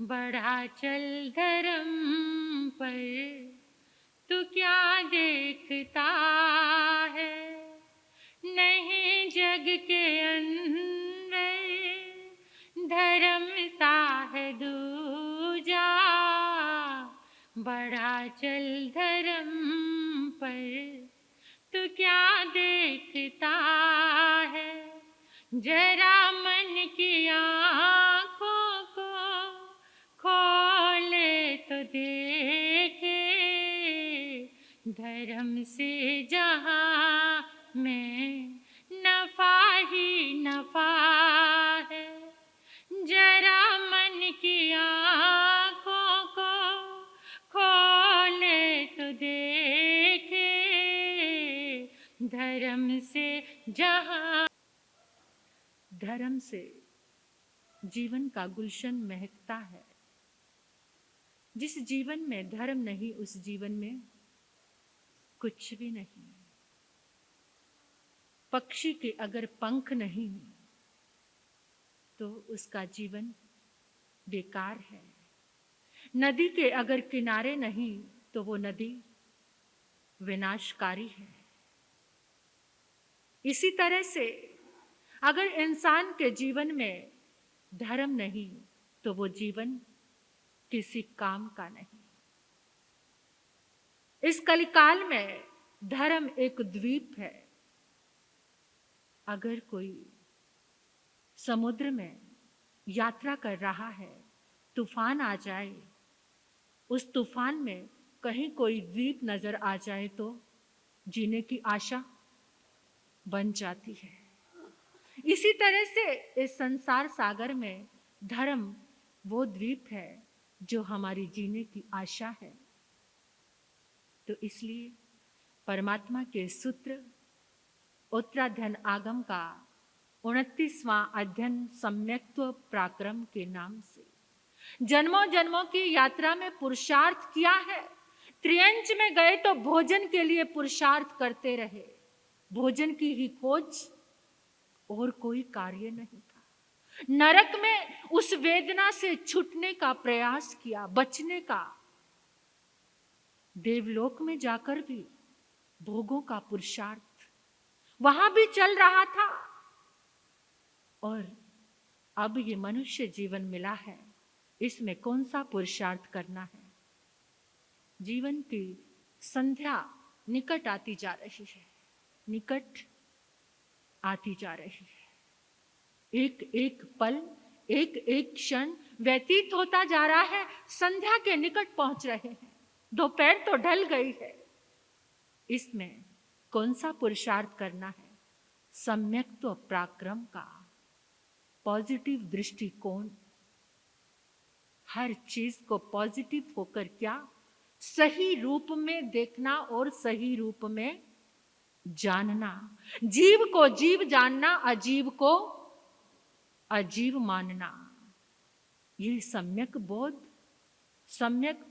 बढ़ा चल धर्म पर तू क्या देखता है। नहीं जग के अंदर धर्म सा है दूजा। बढ़ा चल धर्म पर तू क्या देखता है। जरा मन की आँखों को खोले तो देखे। धर्म से जहाँ में नफा ही नफा है। जरा मन की आँखों को खोले तो देखे। धर्म से जहाँ, धर्म से जीवन का गुलशन महकता है। जिस जीवन में धर्म नहीं उस जीवन में कुछ भी नहीं। पक्षी के अगर पंख नहीं तो उसका जीवन बेकार है। नदी के अगर किनारे नहीं तो वो नदी विनाशकारी है। इसी तरह से अगर इंसान के जीवन में धर्म नहीं तो वो जीवन किसी काम का नहीं। इस कलिकाल में धर्म एक द्वीप है। अगर कोई समुद्र में यात्रा कर रहा है, तूफान आ जाए, उस तूफान में कहीं कोई द्वीप नजर आ जाए तो जीने की आशा बन जाती है। इसी तरह से इस संसार सागर में धर्म वो द्वीप है जो हमारी जीने की आशा है। तो इसलिए परमात्मा के सूत्र उत्तराध्ययन आगम का 29वां अध्ययन सम्यक्त्व पराक्रम के नाम से जन्मों जन्मों की यात्रा में पुरुषार्थ किया है। त्रियंच में गए तो भोजन के लिए पुरुषार्थ करते रहे। भोजन की ही खोज और कोई कार्य नहीं था। नरक में उस वेदना से छूटने का प्रयास किया, बचने का। देवलोक में जाकर भी भोगों का पुरुषार्थ वहां भी चल रहा था। और अब ये मनुष्य जीवन मिला है, इसमें कौन सा पुरुषार्थ करना है। जीवन की संध्या निकट आती जा रही है, निकट आती जा रही है। एक एक पल, एक एक क्षण व्यतीत होता जा रहा है। संध्या के निकट पहुंच रहे हैं। दोपहर तो ढल गई है। इसमें कौन सा पुरुषार्थ करना है। सम्यक्त्व पराक्रम का पॉजिटिव दृष्टिकोण। हर चीज को पॉजिटिव होकर क्या सही रूप में देखना और सही रूप में जानना। जीव को जीव जानना, अजीव को अजीव मानना। ये सम्यक बोध, सम्यक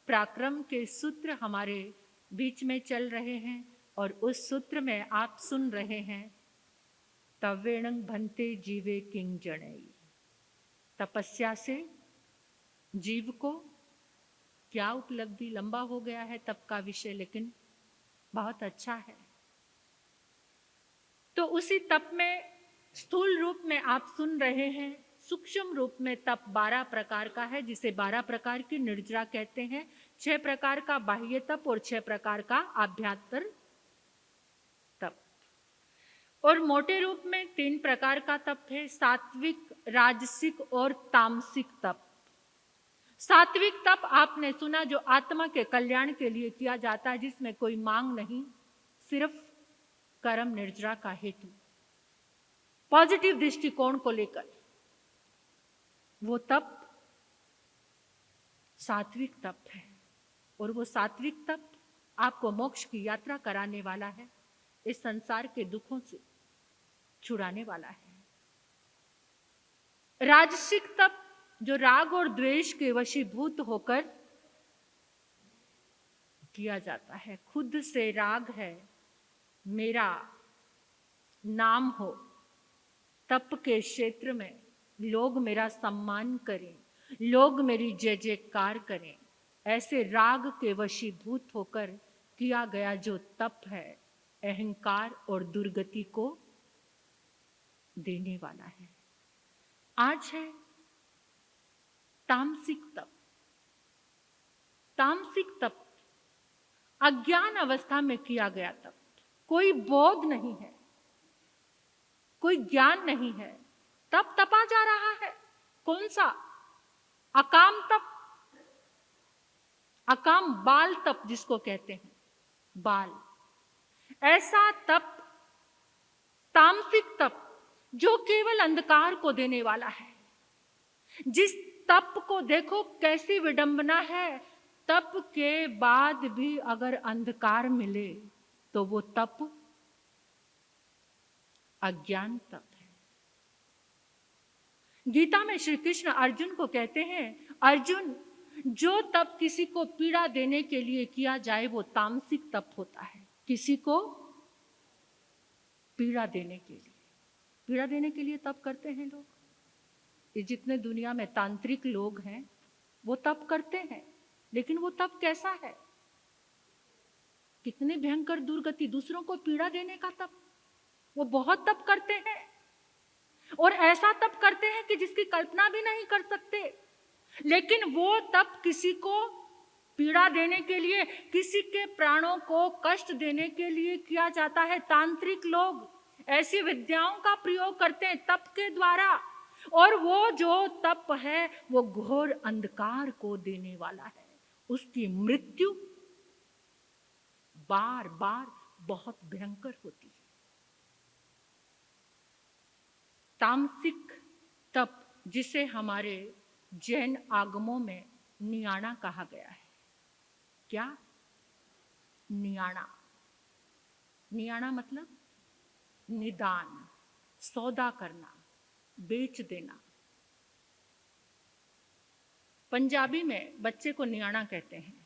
पराक्रम के सूत्र हमारे बीच में चल रहे हैं। और उस सूत्र में आप सुन रहे हैं तवेणं भन्ते जीवे किंग जणई। तपस्या से जीव को क्या उपलब्धि। लंबा हो गया है तप का विषय, लेकिन बहुत अच्छा है। तो उसी तप में स्थूल रूप में आप सुन रहे हैं। सूक्ष्म रूप में तप 12 प्रकार का है, जिसे 12 प्रकार की निर्जरा कहते हैं। 6 प्रकार का बाह्य तप और 6 प्रकार का आभ्यंतर तप। और मोटे रूप में 3 प्रकार का तप है, सात्विक, राजसिक और तामसिक तप। सात्विक तप आपने सुना, जो आत्मा के कल्याण के लिए किया जाता है, जिसमें कोई मांग नहीं, सिर्फ कर्म निर्जरा का हेतु, पॉजिटिव दृष्टिकोण को लेकर। वो तप सात्विक तप है। और वो सात्विक तप आपको मोक्ष की यात्रा कराने वाला है, इस संसार के दुखों से छुड़ाने वाला है। राजसिक तप जो राग और द्वेष के वशीभूत होकर किया जाता है। खुद से राग है, मेरा नाम हो, तप के क्षेत्र में लोग मेरा सम्मान करें, लोग मेरी जय जयकार करें। ऐसे राग के वशीभूत होकर किया गया जो तप है, अहंकार और दुर्गति को देने वाला है। आज है तामसिक तप। तामसिक तप अज्ञान अवस्था में किया गया तप। कोई बोध नहीं है, कोई ज्ञान नहीं है, तप तपा जा रहा है। कौन सा? अकाम तप, अकाम बाल तप जिसको कहते हैं, बाल। ऐसा तप, तामसिक तप, जो केवल अंधकार को देने वाला है। जिस तप को देखो कैसी विडंबना है, तप के बाद भी अगर अंधकार मिले तो वो तप अज्ञान तप है। गीता में श्री कृष्ण अर्जुन को कहते हैं, अर्जुन, जो तप किसी को पीड़ा देने के लिए किया जाए वो तामसिक तप होता है। किसी को पीड़ा देने के लिए, पीड़ा देने के लिए तप करते हैं लोग। ये जितने दुनिया में तांत्रिक लोग हैं वो तप करते हैं, लेकिन वो तप कैसा है? कितने भयंकर दुर्गति, दूसरों को पीड़ा देने का तप। वो बहुत तप करते हैं और ऐसा तप करते हैं कि जिसकी कल्पना भी नहीं कर सकते। लेकिन वो तप किसी को पीड़ा देने के लिए, किसी के प्राणों को कष्ट देने के लिए किया जाता है। तांत्रिक लोग ऐसी विद्याओं का प्रयोग करते हैं तप के द्वारा, और वो जो तप है वो घोर अंधकार को देने वाला है। उसकी मृत्यु बार बार बहुत भयंकर होती है। तामसिक तप, जिसे हमारे जैन आगमों में नियाणा कहा गया है। क्या? नियाणा। नियाणा मतलब निदान, सौदा करना, बेच देना। पंजाबी में बच्चे को नियाणा कहते हैं।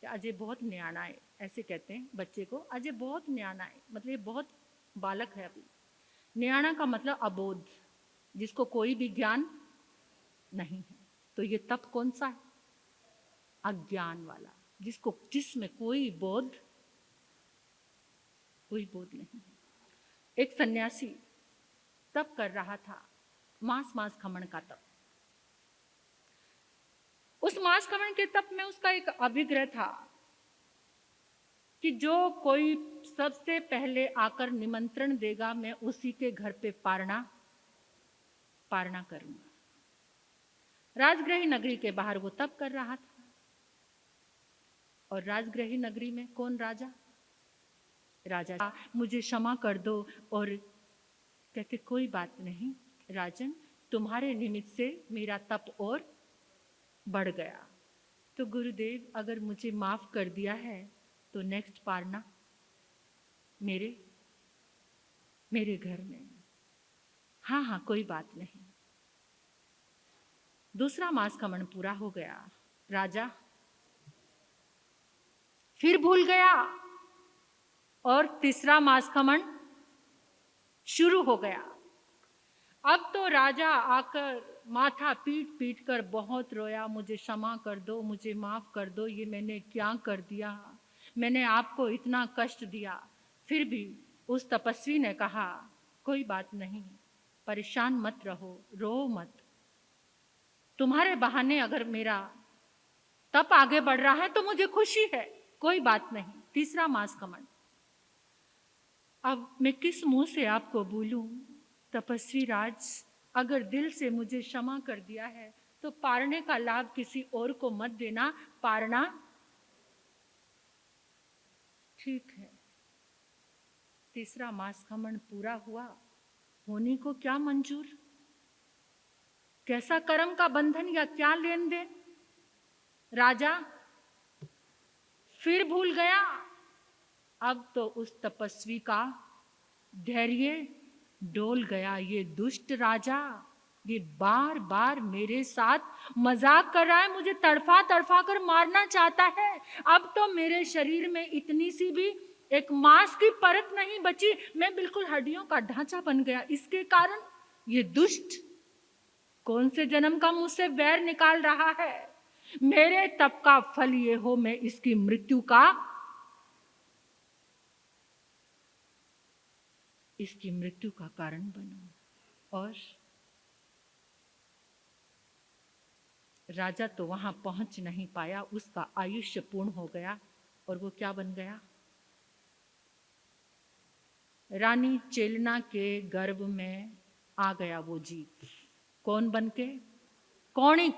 अजय बहुत न्याणा है, ऐसे कहते हैं बच्चे को, अजय बहुत न्याणा है, मतलब ये बहुत बालक है अभी। न्याणा का मतलब अबोध, जिसको कोई भी ज्ञान नहीं है। तो ये तप कौन सा है? अज्ञान वाला, जिसमें कोई बोध नहीं है। एक सन्यासी तप कर रहा था, मांस खमन का तप। उस मांस खमन के तप में उसका एक अभिग्रह था कि जो कोई सबसे पहले आकर निमंत्रण देगा मैं उसी के घर पे पारना करूंगा। राजगृही नगरी के बाहर वो तप कर रहा था, और राजगृही नगरी में कौन? राजा मुझे क्षमा कर दो, और कहते कोई बात नहीं राजन, तुम्हारे निमित्त से मेरा तप और बढ़ गया। तो गुरुदेव अगर मुझे माफ कर दिया है तो नेक्स्ट पारना मेरे घर में। हाँ कोई बात नहीं। दूसरा मास खमन पूरा हो गया, राजा फिर भूल गया, और तीसरा मास खमन शुरू हो गया। अब तो राजा आकर माथा पीट कर बहुत रोया, मुझे क्षमा कर दो, मुझे माफ कर दो, ये मैंने क्या कर दिया, मैंने आपको इतना कष्ट दिया। फिर भी उस तपस्वी ने कहा कोई बात नहीं, परेशान मत रहो, रो मत, तुम्हारे बहाने अगर मेरा तप आगे बढ़ रहा है तो मुझे खुशी है, कोई बात नहीं। तीसरा मास खमन। अब मैं किस मुंह से आपको बोलूं, तपस्वी राज, अगर दिल से मुझे क्षमा कर दिया है तो पारने का लाभ किसी और को मत देना, पारना ठीक है। तीसरा मास खमन पूरा हुआ, होनी को क्या मंजूर, कैसा कर्म का बंधन या क्या लेन देन। राजा फिर भूल गया। अब तो उस तपस्वी का धैर्य डोल गया। ये दुष्ट राजा, ये बार बार मेरे साथ मजाक कर रहा है, मुझे तड़फा कर मारना चाहता है। अब तो मेरे शरीर में इतनी सी भी एक मांस की परत नहीं बची, मैं बिल्कुल हड्डियों का ढांचा बन गया। इसके कारण ये दुष्ट कौन से जन्म का मुझसे वैर निकाल रहा है? मेरे तप का फल ये हो मैं इसकी मृत्यु का कारण बनूं। और राजा तो वहां पहुंच नहीं पाया, उसका आयुष्य पूर्ण हो गया और वो क्या बन गया? रानी चेलना के गर्भ में आ गया वो जीव। कौन बनके? कौणिक।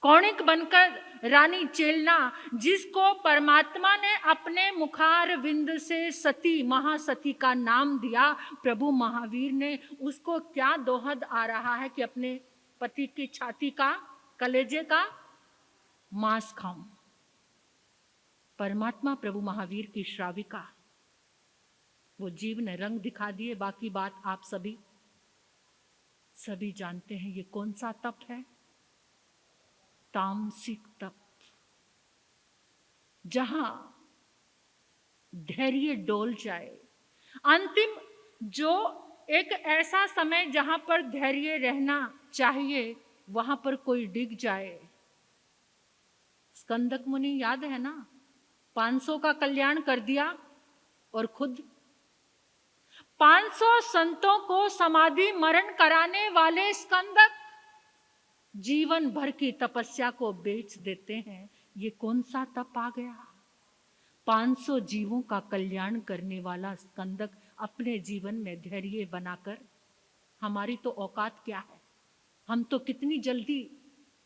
कौणिक बनकर रानी चेलना, जिसको परमात्मा ने अपने मुखार विंद से सती, महासती का नाम दिया, प्रभु महावीर ने उसको क्या दोहद आ रहा है कि अपने पति की छाती का, कलेजे का मांस खाऊं। परमात्मा प्रभु महावीर की श्राविका, वो जीव ने रंग दिखा दिए। बाकी बात आप सभी जानते हैं। ये कौन सा तप है? तामसिक तप, जहां धैर्य डोल जाए। अंतिम जो एक ऐसा समय जहां पर धैर्य रहना चाहिए, वहां पर कोई डिग जाए। स्कंदक मुनि याद है ना? 500 का कल्याण कर दिया और खुद 500 संतों को समाधि मरण कराने वाले स्कंदक जीवन भर की तपस्या को बेच देते हैं। ये कौन सा तप आ गया? 500 जीवों का कल्याण करने वाला स्कंदक अपने जीवन में धैर्य बनाकर। हमारी तो औकात क्या है? हम तो कितनी जल्दी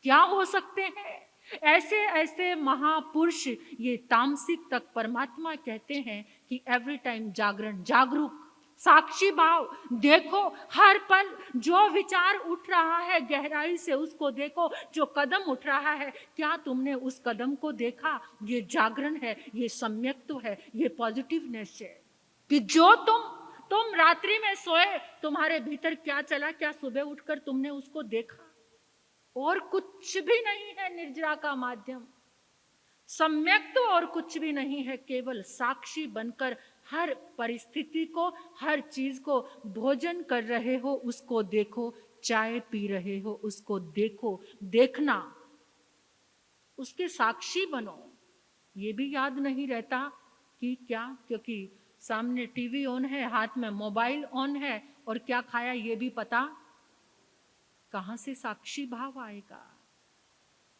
क्या हो सकते हैं? ऐसे ऐसे महापुरुष, ये तामसिक तक परमात्मा कहते हैं कि एवरी टाइम जागरण, जागरूक, साक्षी भाव। देखो हर पल जो विचार उठ रहा है गहराई से उसको देखो, जो कदम उठ रहा है क्या तुमने उस कदम को देखा? ये जागरण है, ये सम्यक्त्व है, ये पॉजिटिवनेस है कि जो तुम रात्रि में सोए, तुम्हारे भीतर क्या चला, क्या सुबह उठकर तुमने उसको देखा? और कुछ भी नहीं है निर्जरा का माध्यम, सम्यक तो और कुछ भी नहीं है। केवल साक्षी बनकर हर परिस्थिति को, हर चीज को, भोजन कर रहे हो उसको देखो, चाय पी रहे हो उसको देखो, देखना, उसके साक्षी बनो। ये भी याद नहीं रहता कि क्या, क्योंकि सामने टीवी ऑन है, हाथ में मोबाइल ऑन है, और क्या खाया ये भी पता, कहां से साक्षी भाव आएगा?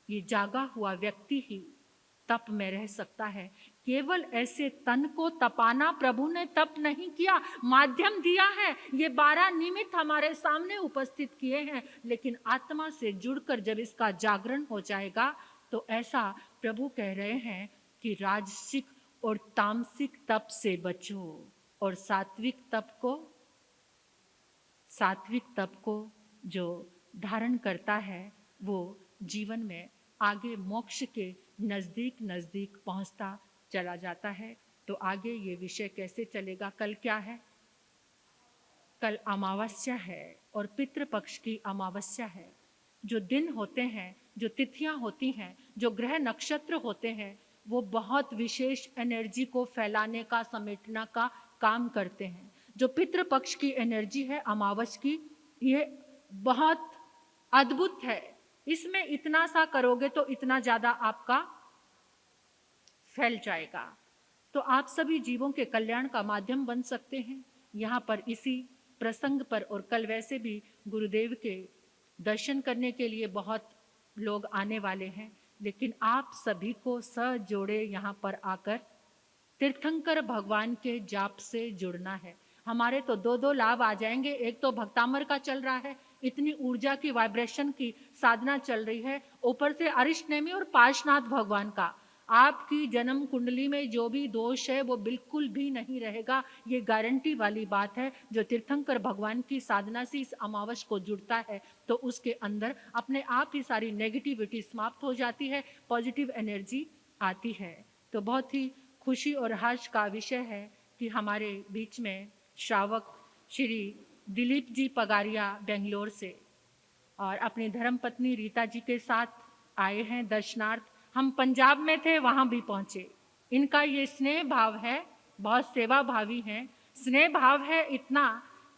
ये जागा हुआ व्यक्ति ही तप में रह सकता है। केवल ऐसे तन को तपाना प्रभु ने तप नहीं किया, माध्यम दिया है। ये 12 निमित्त हमारे सामने उपस्थित किए हैं, लेकिन आत्मा से जुड़कर जब इसका जागरण हो जाएगा तो ऐसा प्रभु कह रहे हैं कि राजसिक और तामसिक तप से बचो और सात्विक तप को जो धारण करता है वो जीवन में आगे मोक्ष के नजदीक नजदीक पहुंचता चला जाता है। तो आगे ये विषय कैसे चलेगा? कल क्या है? कल अमावस्या है और पितृपक्ष की अमावस्या है। जो दिन होते हैं, जो तिथियां होती हैं, जो ग्रह नक्षत्र होते हैं, वो बहुत विशेष एनर्जी को फैलाने का, समेटना का काम करते हैं। जो पितृपक्ष की एनर्जी है अमावस की, ये बहुत अद्भुत है। इसमें इतना सा करोगे तो इतना ज्यादा आपका फैल जाएगा। तो आप सभी जीवों के कल्याण का माध्यम बन सकते हैं। यहाँ पर इसी प्रसंग पर, और कल वैसे भी गुरुदेव के दर्शन करने के लिए बहुत लोग आने वाले हैं, लेकिन आप सभी को सजोड़े यहाँ पर आकर तीर्थंकर भगवान के जाप से जुड़ना है। हमारे तो 2-2 लाभ आ जाएंगे। एक तो भक्तामर का चल रहा है, इतनी ऊर्जा की, वाइब्रेशन की साधना चल रही है, ऊपर से अरिष्टनेमी और पार्श्वनाथ भगवान का। आपकी जन्म कुंडली में जो भी दोष है वो बिल्कुल भी नहीं रहेगा, ये गारंटी वाली बात है। जो तीर्थंकर भगवान की साधना से इस अमावस को जुड़ता है तो उसके अंदर अपने आप ही सारी नेगेटिविटी समाप्त हो जाती है, पॉजिटिव एनर्जी आती है। तो बहुत ही खुशी और हर्ष का विषय है कि हमारे बीच में श्रावक श्री दिलीप जी पगारिया बेंगलोर से और अपनी धर्मपत्नी रीता जी के साथ आए हैं दर्शनार्थ। हम पंजाब में थे, वहां भी पहुंचे। इनका ये स्नेह भाव है, बहुत सेवा भावी हैं। स्नेह भाव है इतना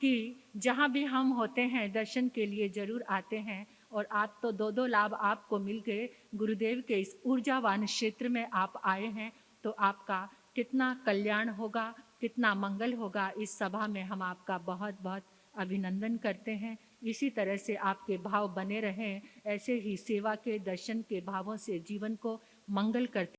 कि जहाँ भी हम होते हैं दर्शन के लिए जरूर आते हैं, और आप तो दो दो लाभ आपको मिल गए। गुरुदेव के इस ऊर्जावान क्षेत्र में आप आए हैं, तो आपका कितना कल्याण होगा, कितना मंगल होगा। इस सभा में हम आपका बहुत बहुत अभिनंदन करते हैं। इसी तरह से आपके भाव बने रहें, ऐसे ही सेवा के दर्शन के भावों से जीवन को मंगल करते